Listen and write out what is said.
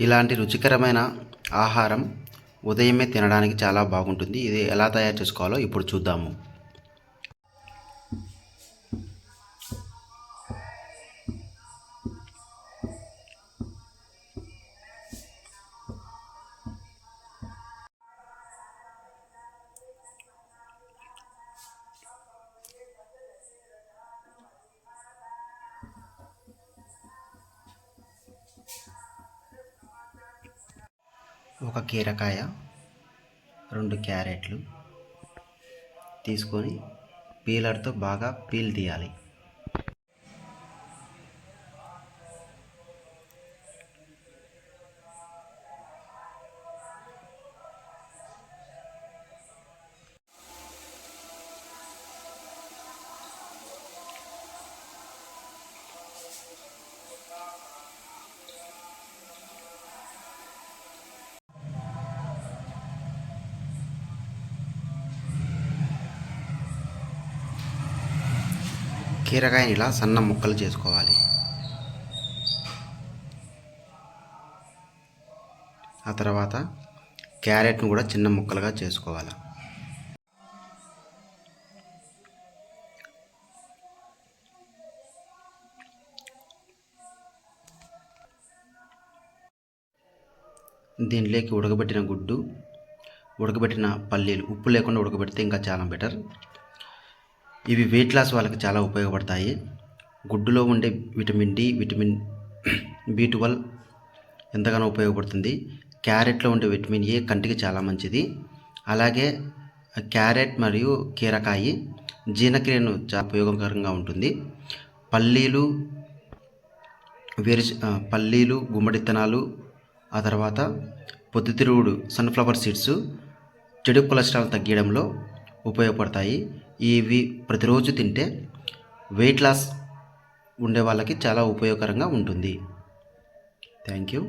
ఇలాంటి రుచికరమైన ఆహారం ఉదయమే తినడానికి చాలా బాగుంటుంది. ఇది ఎలా తయారు చేసుకోవాలో ఇప్పుడు చూద్దాము. ఒక కీరకాయ, 2 క్యారెట్లు తీసుకొని పీలర్తో బాగా పీల్ తీయాలి. కీరకాయని ఇలా సన్న ముక్కలు చేసుకోవాలి. ఆ తర్వాత క్యారెట్ను కూడా చిన్న ముక్కలుగా చేసుకోవాలి. దీనిలోకి ఉడకబెట్టిన గుడ్డు, ఉడకబెట్టిన పల్లీలు, ఉప్పు లేకుండా ఉడకబెడితే ఇంకా చాలా బెటర్. ఇవి వెయిట్ లాస్ వాళ్ళకి చాలా ఉపయోగపడతాయి. గుడ్డులో ఉండే విటమిన్ డి, విటమిన్ B12 ఎంతగానో ఉపయోగపడుతుంది. క్యారెట్లో ఉండే విటమిన్ ఏ కంటికి చాలా మంచిది. అలాగే క్యారెట్ మరియు కీరకాయ జీర్ణక్రియను చాలా ఉపయోగకరంగా ఉంటుంది. పల్లీలు, గుమ్మడిత్తనాలు, ఆ తర్వాత పొద్దుతిరుగుడు, సన్ఫ్లవర్ సీడ్స్ చెడు కొలెస్ట్రాల్ తగ్గించడంలో ఉపయోగపడతాయి. ఇవి ప్రతిరోజు తింటే వెయిట్ లాస్ ఉండే వాళ్ళకి చాలా ఉపయోగకరంగా ఉంటుంది. Thank you.